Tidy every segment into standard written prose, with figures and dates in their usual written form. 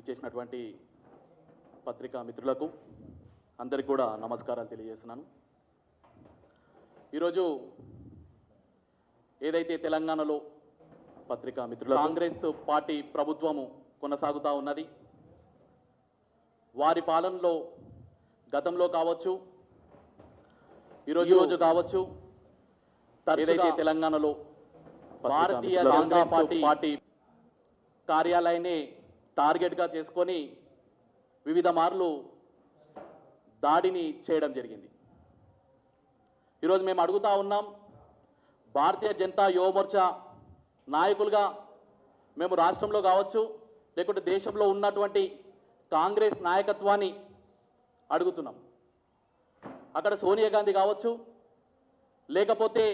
ఇచ్చేసినటువంటి పత్రికా మిత్రులకు అందరికీ కూడా నమస్కారాలు తెలియజేస్తున్నాను. ఈరోజు ఏదైతే తెలంగాణలో పత్రికా మిత్రులు కాంగ్రెస్ పార్టీ ప్రభుత్వము కొనసాగుతూ ఉన్నది, వారి పాలనలో గతంలో కావచ్చు, ఈరోజు కావచ్చు, ఏదైతే తెలంగాణలో భారతీయ జనతా పార్టీ కార్యాలయాన్ని టార్గెట్గా చేసుకొని వివిధ మార్లు దాడిని చేయడం జరిగింది. ఈరోజు మేము అడుగుతా ఉన్నాం, భారతీయ జనతా యువ మోర్చా నాయకులుగా మేము రాష్ట్రంలో కావచ్చు, లేకుంటే దేశంలో ఉన్నటువంటి కాంగ్రెస్ నాయకత్వాన్ని అడుగుతున్నాం. అక్కడ సోనియా గాంధీ కావచ్చు, లేకపోతే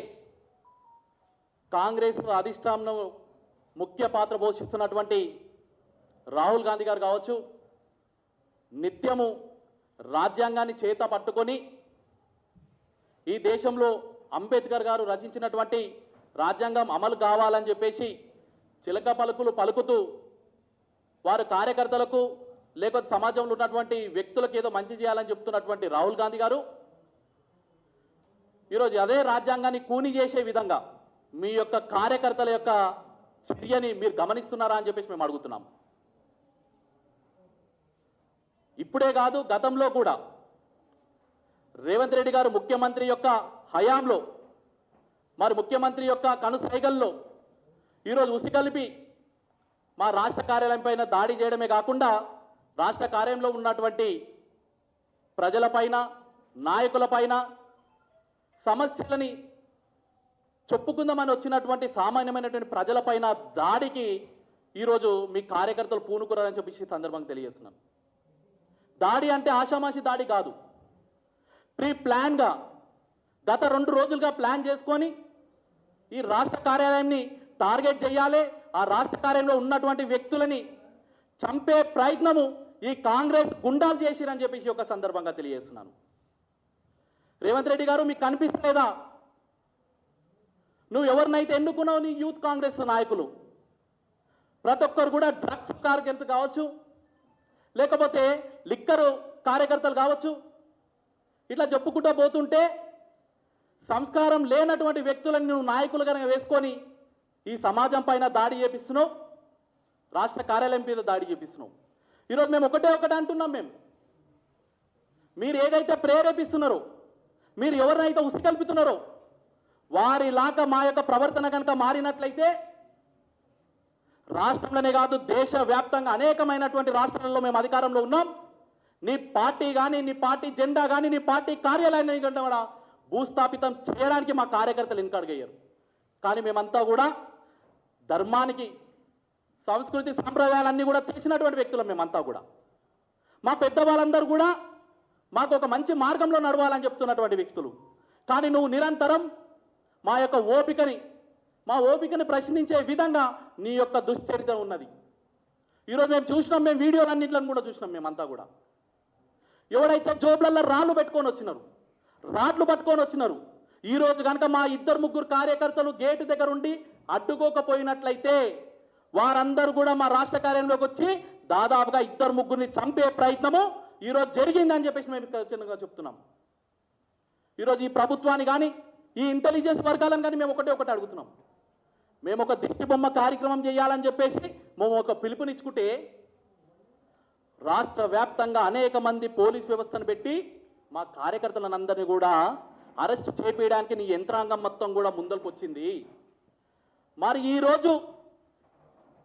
కాంగ్రెస్ అధిష్టానం ముఖ్య పాత్ర పోషిస్తున్నటువంటి రాహుల్ గాంధీ గారు కావచ్చు, నిత్యము రాజ్యాంగాన్ని చేత పట్టుకొని ఈ దేశంలో అంబేద్కర్ గారు రచించినటువంటి రాజ్యాంగం అమలు కావాలని చెప్పేసి చిలక పలుకులు పలుకుతూ వారు కార్యకర్తలకు లేకపోతే సమాజంలో ఉన్నటువంటి వ్యక్తులకు ఏదో మంచి చేయాలని చెప్తున్నటువంటి రాహుల్ గాంధీ గారు ఈరోజు అదే రాజ్యాంగాన్ని కూని చేసే విధంగా మీ యొక్క కార్యకర్తల యొక్క చర్యని మీరు గమనిస్తున్నారా అని చెప్పేసి మేము అడుగుతున్నాం. ఇప్పుడే కాదు, గతంలో కూడా రేవంత్ రెడ్డి గారు ముఖ్యమంత్రి యొక్క హయాంలో, మరి ముఖ్యమంత్రి యొక్క కనుసైగల్లో ఈరోజు ఉసిగలిపి మా రాష్ట్ర కార్యాలయం పైన దాడి చేయడమే కాకుండా రాష్ట్ర కార్యాలయంలో ఉన్నటువంటి ప్రజలపైన, నాయకులపైన సమస్యలని చెప్పుకుందామని వచ్చినటువంటి సామాన్యమైనటువంటి ప్రజలపైన దాడికి ఈరోజు మీ కార్యకర్తలు పూనుకురారని చెప్పేసి సందర్భంగా తెలియజేస్తున్నాను. దాడి అంటే ఆషామాషి దాడి కాదు, ప్రీ ప్లాన్గా గత 2 రోజులుగా ప్లాన్ చేసుకొని ఈ రాష్ట్ర కార్యాలయాన్ని టార్గెట్ చేయాలి, ఆ రాష్ట్ర కార్యాలయంలో ఉన్నటువంటి వ్యక్తులని చంపే ప్రయత్నము ఈ కాంగ్రెస్ గుండాలు చేసిరని చెప్పేసి ఒక సందర్భంగా తెలియజేస్తున్నాను. రేవంత్ రెడ్డి గారు, మీకు కనిపిస్తలేదా? నువ్వు ఎవరినైతే ఎన్నుకున్నావు, నీ యూత్ కాంగ్రెస్ నాయకులు ప్రతి ఒక్కరు కూడా డ్రగ్స్ కార్యకర్తలు కావచ్చు, లేకపోతే లిక్కరు కార్యకర్తలు కావచ్చు, ఇట్లా చెప్పుకుంటూ పోతుంటే సంస్కారం లేనటువంటి వ్యక్తులను నువ్వు నాయకులుగా వేసుకొని ఈ సమాజం పైన దాడి చేపిస్తున్నావు, రాష్ట్ర కార్యాలయం మీద దాడి చేపిస్తున్నావు. ఈరోజు మేము ఒకటే అంటున్నాం, మీరు ఏదైతే ప్రేరేపిస్తున్నారో, మీరు ఎవరినైతే ఉసిగల్పుతున్నారో వారిలాగా మా యొక్క ప్రవర్తన కనుక మారినట్లయితే రాష్ట్రంలోనే కాదు, దేశవ్యాప్తంగా అనేకమైనటువంటి రాష్ట్రాలలో మేము అధికారంలో ఉన్నాం. నీ పార్టీ కానీ, నీ పార్టీ జెండా కానీ, నీ పార్టీ కార్యాలయాన్ని కూడా భూస్థాపితం చేయడానికి మా కార్యకర్తలు వెనుకడుగయ్యారు. కానీ మేమంతా కూడా ధర్మానికి, సంస్కృతి సాంప్రదాయాలన్నీ కూడా తెలిసినటువంటి వ్యక్తులు. మేమంతా కూడా మా పెద్దవాళ్ళందరూ కూడా మాకు ఒక మంచి మార్గంలో నడవాలని చెప్తున్నటువంటి వ్యక్తులు. కానీ నువ్వు నిరంతరం మా యొక్క మా ఓపికని ప్రశ్నించే విధంగా నీ యొక్క దుశ్చరిత్ర ఉన్నది. ఈరోజు మేము చూసినాం, మేము వీడియోలన్నింటిలో కూడా చూసినాం. మేమంతా కూడా ఎవడైతే జోబులలో రాళ్ళు పట్టుకొని వచ్చినారు, ఈరోజు కనుక మా 2-3 కార్యకర్తలు గేటు దగ్గర ఉండి అడ్డుకోకపోయినట్లయితే వారందరూ కూడా మా రాష్ట్ర కార్యాలయంలోకి వచ్చి దాదాపుగా 2-3 చంపే ప్రయత్నము ఈరోజు జరిగిందని చెప్పేసి మేము ఖచ్చితంగా చెప్తున్నాం. ఈరోజు ఈ ప్రభుత్వాన్ని కానీ, ఈ ఇంటెలిజెన్స్ వర్గాలను కానీ మేము ఒకటే అడుగుతున్నాం. మేము ఒక దిష్టి బొమ్మ కార్యక్రమం చేయాలని చెప్పేసి మేము ఒక పిలుపునిచ్చుకుంటే రాష్ట్ర వ్యాప్తంగా అనేక మంది పోలీస్ వ్యవస్థను పెట్టి మా కార్యకర్తలను అందరినీ కూడా అరెస్ట్ చేపించడానికి నీ యంత్రాంగం మొత్తం కూడా ముందరకు వచ్చింది. మరి ఈరోజు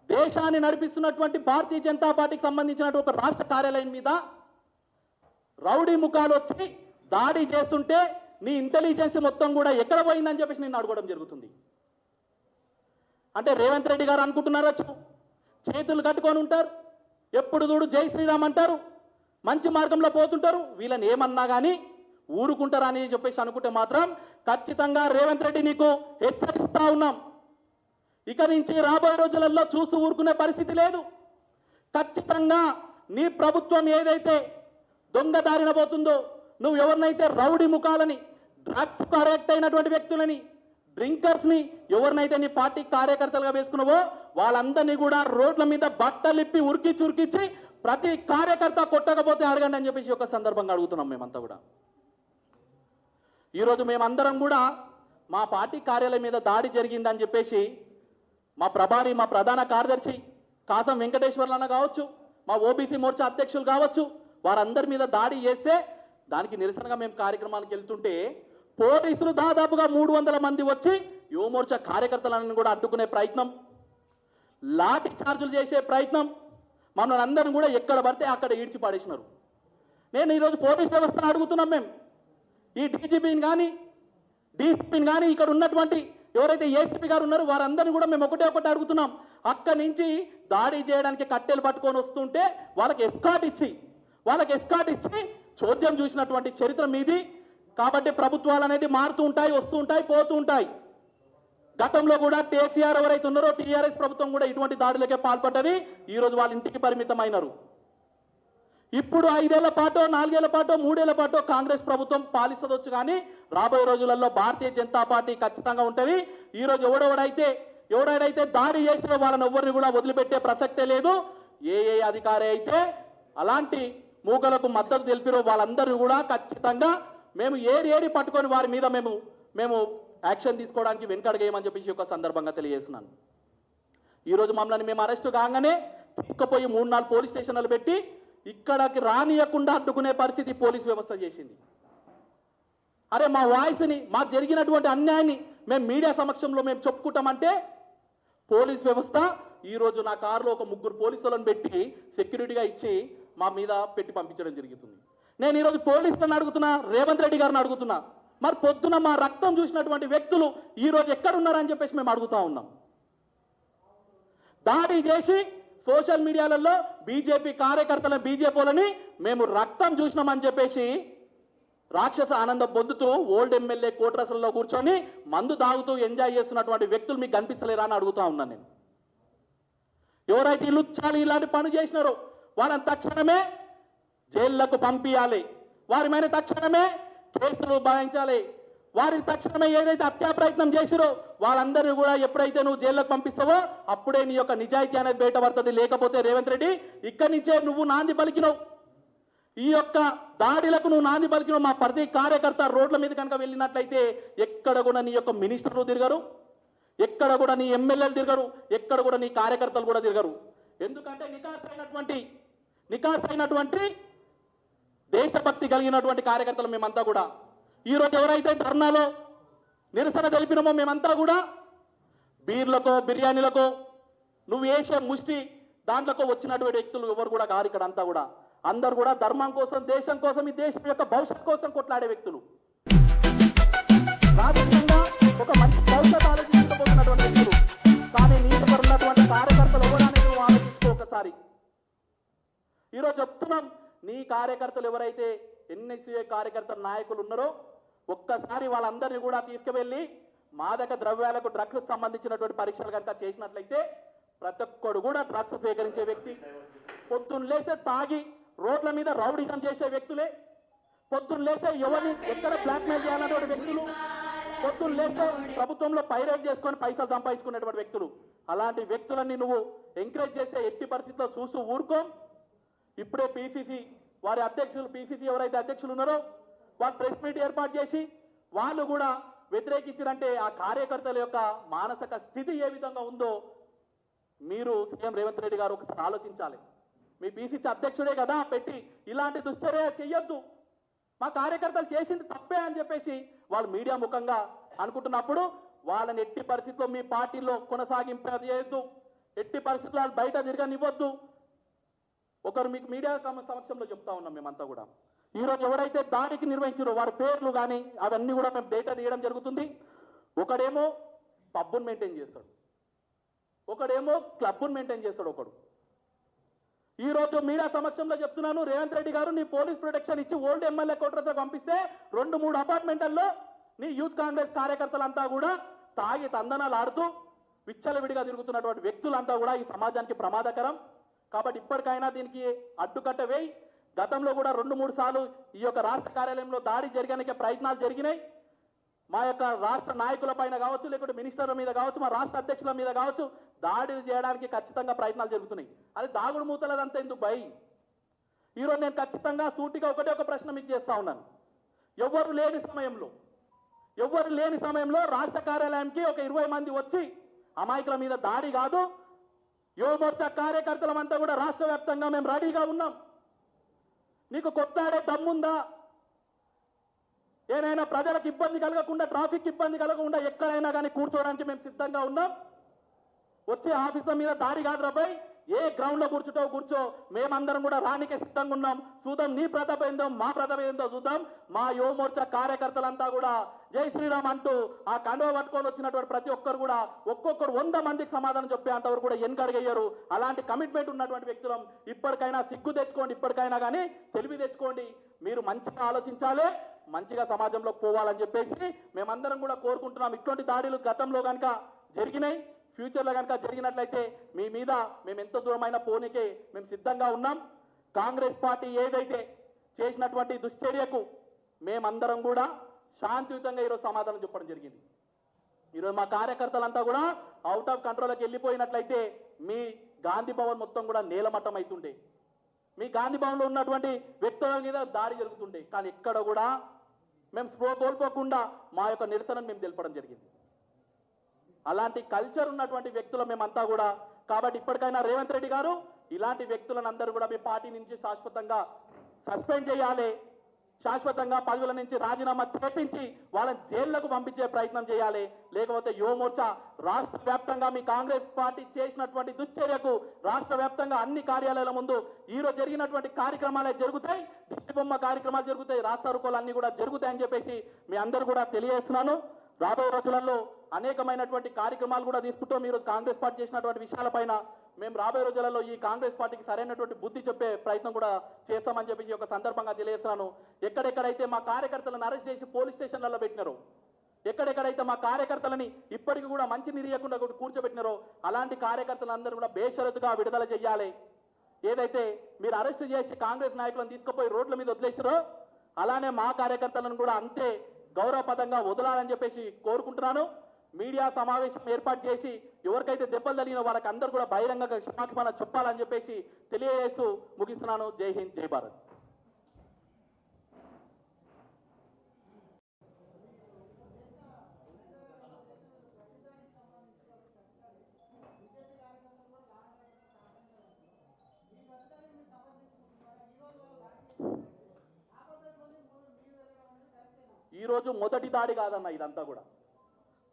దేశాన్ని నడిపిస్తున్నటువంటి భారతీయ జనతా పార్టీకి సంబంధించినటువంటి ఒక రాష్ట్ర కార్యాలయం మీద రౌడీ ముఖాలు వచ్చి దాడి చేస్తుంటే నీ ఇంటెలిజెన్స్ మొత్తం కూడా ఎక్కడ పోయిందని చెప్పేసి నేను అడగడం జరుగుతుంది. అంటే రేవంత్ రెడ్డి గారు అనుకుంటున్నారో చేతులు కట్టుకొని ఉంటారు, ఎప్పుడు చూడు జై శ్రీరామ్ అంటారు, మంచి మార్గంలో పోతుంటారు. వీళ్ళని ఏమన్నా కానీ ఊరుకుంటారా అని చెప్పేసి అనుకుంటే మాత్రం ఖచ్చితంగా రేవంత్ రెడ్డి నీకు హెచ్చరిస్తా ఉన్నాం. ఇక నుంచి రాబోయే రోజులలో చూసి ఊరుకునే పరిస్థితి లేదు. ఖచ్చితంగా నీ ప్రభుత్వం ఏదైతే దొంగదారిన పోతుందో, నువ్వు ఎవరినైతే రౌడీ ముఖాలని, డ్రగ్స్ కరెక్ట్ అయినటువంటి వ్యక్తులని, డ్రింకర్స్ని ఎవరినైతే నీ పార్టీ కార్యకర్తలుగా వేసుకున్నావో వాళ్ళందరినీ కూడా రోడ్ల మీద బట్టలిప్పి ఉరికిచ్చి ప్రతి కార్యకర్త కొట్టకపోతే అడగండి అని చెప్పేసి ఒక సందర్భంగా అడుగుతున్నాం మేమంతా కూడా. ఈరోజు మేమందరం కూడా మా పార్టీ కార్యాలయం మీద దాడి జరిగిందని చెప్పేసి మా ప్రభారి, మా ప్రధాన కార్యదర్శి కాసం వెంకటేశ్వర్లు అన్న కావచ్చు, మా ఓబీసీ మోర్చా అధ్యక్షులు కావచ్చు, వారందరి మీద దాడి చేస్తే దానికి నిరసనగా మేము కార్యక్రమానికి వెళ్తుంటే పోలీసులు దాదాపుగా 300 మంది వచ్చి యువమోర్చా కార్యకర్తలను కూడా అడ్డుకునే ప్రయత్నం, లాఠీ చార్జులు చేసే ప్రయత్నం, మమ్మల్ని అందరిని కూడా ఎక్కడ పడితే అక్కడ ఈడ్చి పడేసినారు. నేను ఈరోజు పోలీస్ వ్యవస్థను అడుగుతున్నాం. మేము ఈ డీజీపీని కానీ డీసీపీని కానీ ఇక్కడ ఉన్నటువంటి ఎవరైతే ఏసీపీ గారు ఉన్నారో వారందరినీ కూడా మేము ఒకటి అడుగుతున్నాం. అక్కడి నుంచి దాడి చేయడానికి కట్టెలు పట్టుకొని వస్తుంటే వాళ్ళకి ఎస్కాట్ ఇచ్చి చోద్యం చూసినటువంటి చరిత్ర మీది. కాబట్టి ప్రభుత్వాలు అనేది మారుతూ ఉంటాయి, వస్తూ ఉంటాయి, పోతూ ఉంటాయి. గతంలో కూడా కేసీఆర్ ఎవరైతే ఉన్నారో టీఆర్ఎస్ ప్రభుత్వం కూడా ఇటువంటి దాడులకే పాల్పడ్డది. ఈరోజు వాళ్ళ ఇంటికి పరిమితమైనారు. ఇప్పుడు 5 ఏళ్ల పాటో 4 ఏళ్ల పాటో 3 ఏళ్ల పాటో కాంగ్రెస్ ప్రభుత్వం పాలిస్తదొచ్చు, కానీ రాబోయే రోజులలో భారతీయ జనతా పార్టీ ఖచ్చితంగా ఉంటుంది. ఈరోజు ఎవడైతే దాడి చేసిన వాళ్ళని ఎవరిని కూడా వదిలిపెట్టే ప్రసక్తే లేదు. ఏ అధికారి అయితే అలాంటి మూకలకు మద్దతు తెలిపిరో వాళ్ళందరూ కూడా ఖచ్చితంగా మేము ఏరి పట్టుకొని వారి మీద మేము యాక్షన్ తీసుకోవడానికి వెనకడగేయమని చెప్పేసి ఒక సందర్భంగా తెలియజేస్తున్నాను. ఈరోజు మమ్మల్ని మేము అరెస్టు కాగానే తీసుకుపోయి 3-4 పోలీస్ స్టేషన్లు పెట్టి ఇక్కడికి రానియకుండా అడ్డుకునే పరిస్థితి పోలీస్ వ్యవస్థ చేసింది. అరే మా వాయిస్ని, మాకు జరిగినటువంటి అన్యాయాన్ని మేము మీడియా సమక్షంలో మేము చెప్పుకుంటామంటే పోలీస్ వ్యవస్థ ఈరోజు నా కారులో ఒక 3 పోలీసులను పెట్టి సెక్యూరిటీగా ఇచ్చి మా మీద పెట్టి పంపించడం జరుగుతుంది. నేను ఈరోజు పోలీసులను అడుగుతున్నా, రేవంత్ రెడ్డి గారిని అడుగుతున్నా, మరి పొద్దున మా రక్తం చూసినటువంటి వ్యక్తులు ఈరోజు ఎక్కడున్నారని చెప్పేసి మేము అడుగుతా ఉన్నాం. దాడి చేసి సోషల్ మీడియాలలో బీజేపీ కార్యకర్తల బీజేపీలని మేము రక్తం చూసినామని చెప్పేసి రాక్షస ఆనందం పొందుతూ ఓల్డ్ ఎమ్మెల్యే కోట్రసల్లో కూర్చొని మందు తాగుతూ ఎంజాయ్ చేస్తున్నటువంటి వ్యక్తులు మీకు కనిపిస్తలేరా అని అడుగుతా ఉన్నాను నేను. ఎవరైతే ఇలాంటి పనులు చేసినారో వారిని తక్షణమే జైళ్లకు పంపించాలి, వారి మీద తక్షణమే కేసులు భరించాలి, వారిని తక్షణమే ఏదైతే హత్యా ప్రయత్నం చేసిరో వాళ్ళందరినీ కూడా ఎప్పుడైతే నువ్వు జైల్లోకి పంపిస్తావో అప్పుడే నీ యొక్క నిజాయితీ అనేది బయటపడుతుంది. లేకపోతే రేవంత్ రెడ్డి ఇక్కడి నుంచే నువ్వు నాంది పలికినవు, ఈ యొక్క దాడులకు నువ్వు నాంది పలికినవు. మా ప్రతి కార్యకర్త రోడ్ల మీద కనుక వెళ్ళినట్లయితే ఎక్కడ కూడా నీ యొక్క మినిస్టర్లు తిరగరు, ఎక్కడ కూడా నీ ఎమ్మెల్యేలు తిరగరు, ఎక్కడ కూడా నీ కార్యకర్తలు కూడా తిరగరు. ఎందుకంటే నికాసైనటువంటి దేశభక్తి కలిగినటువంటి కార్యకర్తలు మేమంతా కూడా. ఈరోజు ఎవరైతే ధర్నాలో నిరసన తెలిపినామో మేమంతా కూడా బీర్లకో బిర్యానీలకో నువ్వు వేసే ముష్టి దాంట్లోకి వచ్చినటువంటి వ్యక్తులు ఎవరు కూడా కారు. ఇక్కడ అంతా కూడా అందరు కూడా ధర్మం కోసం, దేశం కోసం, ఈ దేశం యొక్క భవిష్యత్ కోసం కొట్లాడే వ్యక్తులు. రాజకీయంగా ఒక మంచి భవిష్యత్ ఆలోచించబోతున్నటువంటి వ్యక్తులు. కానీ నీ దగ్గర ఉన్నటువంటి కార్యకర్తలు ఎవరనేది నువ్వు ఆలోచించుకో ఒకసారి. ఈరోజు చెప్తున్నాం, నీ కార్యకర్తలు ఎవరైతే ఎన్ఎస్యుఏ కార్యకర్త నాయకులు ఉన్నారో ఒక్కసారి వాళ్ళందరినీ కూడా తీసుకువెళ్ళి మాదక ద్రవ్యాలకు డ్రగ్స్ సంబంధించినటువంటి పరీక్షలు కనుక చేసినట్లయితే ప్రతి ఒక్కడు కూడా డ్రగ్స్ సేకరించే వ్యక్తి, పొద్దున్న లేసే తాగి రోడ్ల మీద రౌడీజం చేసే వ్యక్తులే, పొద్దున్న లేసే ఎవరిని ఎక్కడ బ్లాక్మెయిల్ చేయాలన్నటువంటి వ్యక్తులు, పొద్దున్న లేసే ప్రభుత్వంలో పైరేట్ చేసుకొని పైసలు సంపాదించుకునేటువంటి వ్యక్తులు. అలాంటి వ్యక్తులని నువ్వు ఎంకరేజ్ చేసే ఎట్టి పరిస్థితిలో చూస్తూ ఊరుకో. ఇప్పుడే పిసిసి వారి అధ్యక్షులు, పిసిసి ఎవరైతే అధ్యక్షులు ఉన్నారో వాళ్ళు ప్రెస్ మీట్ ఏర్పాటు చేసి వాళ్ళు కూడా వ్యతిరేకించారంటే ఆ కార్యకర్తల యొక్క మానసిక స్థితి ఏ విధంగా ఉందో మీరు సీఎం రేవంత్ రెడ్డి గారు ఒకసారి ఆలోచించాలి. మీ పిసిసి అధ్యక్షుడే కదా పెట్టి ఇలాంటి దుశ్చర్య చెయ్యొద్దు, మా కార్యకర్తలు చేసింది తప్పే అని చెప్పేసి వాళ్ళు మీడియా ముఖంగా అనుకుంటున్నప్పుడు వాళ్ళని ఎట్టి పరిస్థితుల్లో మీ పార్టీలో కొనసాగింప చేయొద్దు, ఎట్టి పరిస్థితుల్లో వాళ్ళు బయట తిరగనివ్వద్దు. ఒకరు మీకు మీడియా సమక్షంలో చెప్తా ఉన్నాం మేమంతా కూడా. ఈరోజు ఎవరైతే దాడికి నిర్వహించారో వారి పేర్లు కానీ అవన్నీ కూడా మేము డేటా తీయడం జరుగుతుంది. ఒకడేమో పబ్బును మెయింటైన్ చేస్తాడు, ఒకడేమో క్లబ్ను మెయింటైన్ చేస్తాడు ఒకడు. ఈరోజు మీడియా సమక్షంలో చెప్తున్నాను, రేవంత్ రెడ్డి గారు నీ పోలీస్ ప్రొటెక్షన్ ఇచ్చి ఓల్డ్ ఎమ్మెల్యే కోట్రతో పంపిస్తే 2-3 అపార్ట్మెంట్లలో నీ యూత్ కాంగ్రెస్ కార్యకర్తలంతా కూడా తాగి తందనాలు ఆడుతూ విచ్చలవిడిగా తిరుగుతున్నటువంటి వ్యక్తులంతా కూడా ఈ సమాజానికి ప్రమాదకరం. కాబట్టి ఇప్పటికైనా దీనికి అడ్డుకట్ట వేయి. గతంలో కూడా 2-3 సార్లు ఈ యొక్క రాష్ట్ర కార్యాలయంలో దాడి జరగడానికి ప్రయత్నాలు జరిగినాయి. మా యొక్క రాష్ట్ర నాయకుల పైన కావచ్చు, లేకుంటే మినిస్టర్ల మీద కావచ్చు, మా రాష్ట్ర అధ్యక్షుల మీద కావచ్చు దాడులు చేయడానికి ఖచ్చితంగా ప్రయత్నాలు జరుగుతున్నాయి. అది దాగుడు మూతలదంతా ఎందుకు భయ్? ఈరోజు నేను ఖచ్చితంగా సూటిగా ఒకటే ఒక ప్రశ్న మీకు చేస్తా ఉన్నాను. ఎవ్వరు లేని సమయంలో రాష్ట్ర కార్యాలయానికి ఒక 20 మంది వచ్చి అమాయకుల మీద దాడి కాదు, యువ మోర్చా కార్యకర్తలమంతా కూడా రాష్ట్ర వ్యాప్తంగా మేము రెడీగా ఉన్నాం. నీకు కొట్లాడే దమ్ముందా? ఏదైనా ప్రజలకు ఇబ్బంది కలగకుండా, ట్రాఫిక్ ఇబ్బంది కలగకుండా ఎక్కడైనా కానీ కూర్చోవడానికి మేము సిద్ధంగా ఉన్నాం. వచ్చే ఆఫీసుల మీద దాడి కాదురాపై ఏ గ్రౌండ్ లో కూర్చో, మేమందరం కూడా రానికే సిద్ధంగా ఉన్నాం. చూద్దాం నీ ప్రతాప ఏందో మా ప్రతాప ఏందో చూద్దాం. మా యువ మోర్చా కార్యకర్తలంతా కూడా జై శ్రీరామ్ అంటూ ఆ కండువ పట్టుకొని వచ్చినటువంటి ప్రతి ఒక్కరు కూడా ఒక్కొక్కరు 100 మందికి సమాధానం చెప్పేంతవరకు కూడా వెనకడిగయ్యారు. అలాంటి కమిట్మెంట్ ఉన్నటువంటి వ్యక్తులం. ఇప్పటికైనా సిగ్గు తెచ్చుకోండి, ఇప్పటికైనా కానీ తెలివి తెచ్చుకోండి. మీరు మంచిగా ఆలోచించాలి, మంచిగా సమాజంలోకి పోవాలని చెప్పేసి మేమందరం కూడా కోరుకుంటున్నాం. ఇటువంటి దాడులు గతంలో కనుక జరిగినాయి, ఫ్యూచర్లో కనుక జరిగినట్లయితే మీ మీద మేము ఎంత దూరమైన పోనీకే మేము సిద్ధంగా ఉన్నాం. కాంగ్రెస్ పార్టీ ఏదైతే చేసినటువంటి దుశ్చర్యకు మేమందరం కూడా శాంతియుతంగా ఈరోజు సమాధానం చెప్పడం జరిగింది. ఈరోజు మా కార్యకర్తలంతా కూడా అవుట్ ఆఫ్ కంట్రోల్కి వెళ్ళిపోయినట్లయితే మీ గాంధీ భవన్ మొత్తం కూడా నేలమట్టం అవుతుండే, మీ గాంధీ భవన్లో ఉన్నటువంటి వ్యక్తుల మీద దాడి జరుగుతుండే. కానీ ఎక్కడ కూడా మేము స్పృహ కోల్పోకుండా మా యొక్క నిరసనను మేము తెలపడం జరిగింది. అలాంటి కల్చర్ ఉన్నటువంటి వ్యక్తులు మేమంతా కూడా. కాబట్టి ఇప్పటికైనా రేవంత్ రెడ్డి గారు ఇలాంటి వ్యక్తులను అందరూ కూడా మీ పార్టీ నుంచి శాశ్వతంగా సస్పెండ్ చేయాలి, శాశ్వతంగా పదవుల నుంచి రాజీనామా చేపించి వాళ్ళని జైళ్లకు పంపించే ప్రయత్నం చేయాలి. లేకపోతే యువ మోర్చా రాష్ట్ర వ్యాప్తంగా మీ కాంగ్రెస్ పార్టీ చేసినటువంటి దుశ్చర్యకు రాష్ట్ర వ్యాప్తంగా అన్ని కార్యాలయాల ముందు ఈరోజు జరిగినటువంటి కార్యక్రమాలే జరుగుతాయి, దిష్టిబొమ్మ కార్యక్రమాలు జరుగుతాయి, రాస్తారోకోలు అన్ని కూడా జరుగుతాయని చెప్పేసి మీ అందరూ కూడా తెలియజేస్తున్నాను. రాబోయే రోజులలో అనేకమైనటువంటి కార్యక్రమాలు కూడా తీసుకుంటాం. మీరు కాంగ్రెస్ పార్టీ చేసినటువంటి విషయాలపైన మేము రాబోయే రోజులలో ఈ కాంగ్రెస్ పార్టీకి సరైనటువంటి బుద్ధి చెప్పే ప్రయత్నం కూడా చేస్తామని చెప్పేసి ఒక సందర్భంగా తెలియజేస్తున్నాను. ఎక్కడెక్కడైతే మా కార్యకర్తలను అరెస్ట్ చేసి పోలీస్ స్టేషన్లలో పెట్టినారో, ఎక్కడెక్కడైతే మా కార్యకర్తలని ఇప్పటికీ కూడా మంచి నిరియకుండా కూర్చోబెట్టినారో అలాంటి కార్యకర్తలందరూ కూడా బేషరతుగా విడుదల చేయాలి. ఏదైతే మీరు అరెస్ట్ చేసి కాంగ్రెస్ నాయకులను తీసుకుపోయి రోడ్ల మీద వదిలేసారో అలానే మా కార్యకర్తలను కూడా అంతే గౌరవపదంగా వదలాలని చెప్పేసి కోరుకుంటున్నాను. మీడియా సమావేశం ఏర్పాటు చేసి ఎవరికైతే దెబ్బలు తగిలిన వాళ్ళకి అందరూ కూడా బహిరంగంగా క్షమాపణ చెప్పాలని చెప్పేసి తెలియజేస్తూ ముగిస్తున్నాను. జై హింద్, జై భారత్. ఈరోజు మొదటి దాడి కాదన్న, ఇదంతా కూడా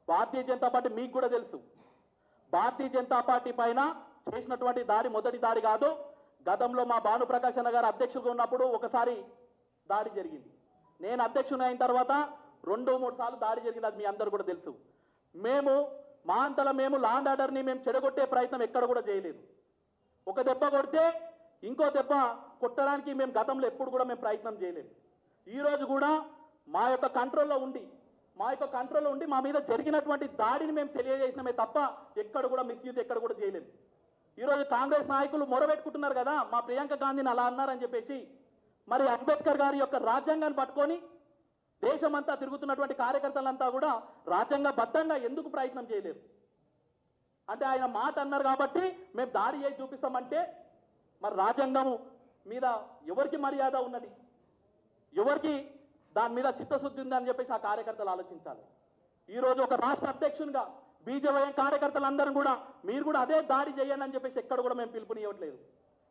భారతీయ జనతా పార్టీ మీకు కూడా తెలుసు. భారతీయ జనతా పార్టీ పైన చేసినటువంటి దాడి మొదటి దాడి కాదు. గతంలో మా భానుప్రకాష్ అన్న గారు అధ్యక్షులుగా ఉన్నప్పుడు ఒకసారి దాడి జరిగింది. నేను అధ్యక్షుని అయిన తర్వాత 2-3 సార్లు దాడి జరిగింది, అది మీ అందరూ కూడా తెలుసు. మా అంతలో మేము లా అండ్ ఆర్డర్ని మేము చెడగొట్టే ప్రయత్నం ఎక్కడ కూడా చేయలేదు. ఒక దెబ్బ కొడితే ఇంకో దెబ్బ కొట్టడానికి మేము గతంలో ఎప్పుడు కూడా మేము ప్రయత్నం చేయలేదు. ఈరోజు కూడా మా యొక్క కంట్రోల్లో ఉండి మా మీద జరిగినటువంటి దాడిని మేము తెలియజేసినమే తప్ప ఎక్కడ కూడా మిస్యూజ్ ఎక్కడ కూడా చేయలేదు. ఈరోజు కాంగ్రెస్ నాయకులు మొరబెట్టుకుంటున్నారు కదా, మా ప్రియాంక గాంధీని అలా అన్నారని చెప్పేసి. మరి అంబేద్కర్ గారి యొక్క రాజ్యాంగాన్ని పట్టుకొని దేశమంతా తిరుగుతున్నటువంటి కార్యకర్తలంతా కూడా రాజ్యాంగబద్ధంగా ఎందుకు ప్రయత్నం చేయలేరు? అంటే ఆయన మాట అన్నారు కాబట్టి మేము దాడి చేసి చూపిస్తామంటే మరి రాజ్యాంగం మీద ఎవరికి మర్యాద ఉన్నది, ఎవరికి దాని మీద చిత్తశుద్ధి ఉందని చెప్పేసి ఆ కార్యకర్తలు ఆలోచించాలి. ఈరోజు ఒక రాష్ట్ర అధ్యక్షునిగా బీజేవై కార్యకర్తలందరూ కూడా మీరు కూడా అదే దాడి చేయండి అని చెప్పేసి ఎక్కడ కూడా మేము పిలుపునివ్వట్లేదు.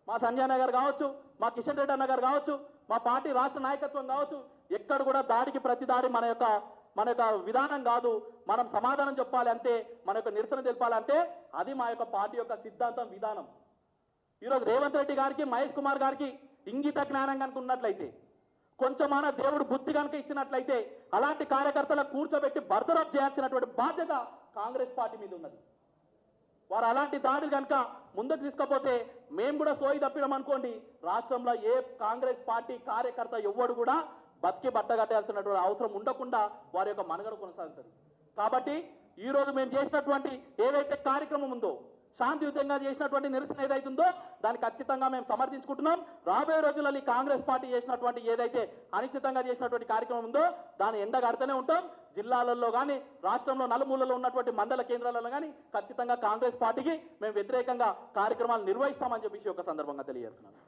మా సంజయ్ నగర్ కావచ్చు, మా కిషన్ రెడ్డి అన్న గారు కావచ్చు, మా పార్టీ రాష్ట్ర నాయకత్వం కావచ్చు, ఎక్కడ కూడా దాడికి ప్రతి దాడి మన యొక్క విధానం కాదు. మనం సమాధానం చెప్పాలి అంతే, మన యొక్క నిరసన తెలపాలంటే అది మా యొక్క పార్టీ యొక్క సిద్ధాంతం, విధానం. ఈరోజు రేవంత్ రెడ్డి గారికి, మహేష్ కుమార్ గారికి ఇంగిత జ్ఞానం కనుక ఉన్నట్లయితే, కొంచెమాన దేవుడు బుద్ధి కనుక ఇచ్చినట్లయితే అలాంటి కార్యకర్తలకు కూర్చోబెట్టి బర్తరఫ్ చేయాల్సినటువంటి బాధ్యత కాంగ్రెస్ పార్టీ మీద ఉన్నది. వారు అలాంటి దాడులు కనుక ముందుకు తీసుకపోతే మేము కూడా సోయి తప్పినాం అనుకోండి, రాష్ట్రంలో ఏ కాంగ్రెస్ పార్టీ కార్యకర్త ఎవ్వడు కూడా బతికి బట్టగట్టాల్సినటువంటి అవసరం ఉండకుండా వారి యొక్క మనుగడ కొనసాగుతుంది. కాబట్టి ఈరోజు మేము చేసినటువంటి ఏదైతే కార్యక్రమం ఉందో, శాంతియుతంగా చేసినటువంటి నిరసన ఏదైతుందో దాన్ని ఖచ్చితంగా మేము సమర్థించుకుంటున్నాం. రాబోయే రోజుల్లో ఈ కాంగ్రెస్ పార్టీ చేసినటువంటి ఏదైతే అనిశ్చితంగా చేసినటువంటి కార్యక్రమం ఉందో దాన్ని ఎండగడుతూనే ఉంటాం. జిల్లాలలో కానీ రాష్ట్రంలో నలుమూలలో ఉన్నటువంటి మండల కేంద్రాలలో కానీ ఖచ్చితంగా కాంగ్రెస్ పార్టీకి మేము వ్యతిరేకంగా కార్యక్రమాలు నిర్వహిస్తామని చెప్పేసి ఒక సందర్భంగా తెలియజేస్తున్నాను.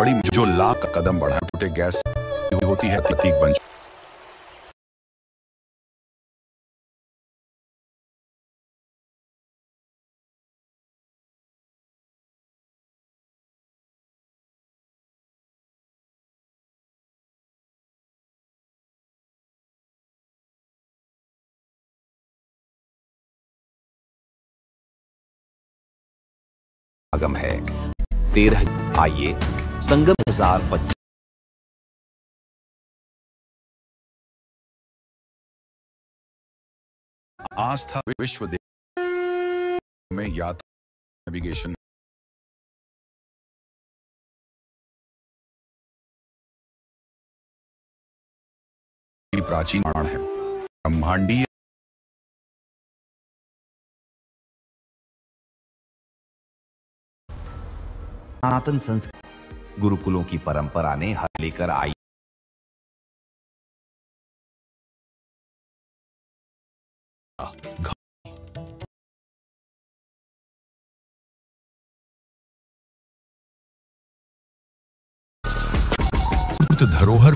बड़ी जो लाख का कदम बढ़ा टूटे गैस होती है तीख बन। आगम है 13। आइए संगम 2025 आस्था विश्व में यात्रा नेविगेशन प्राचीन पुराण है। ब्रह्मांडीय सनातन संस्कृति गुरुकुलों की परंपरा ने हर लेकर आई। धरोहर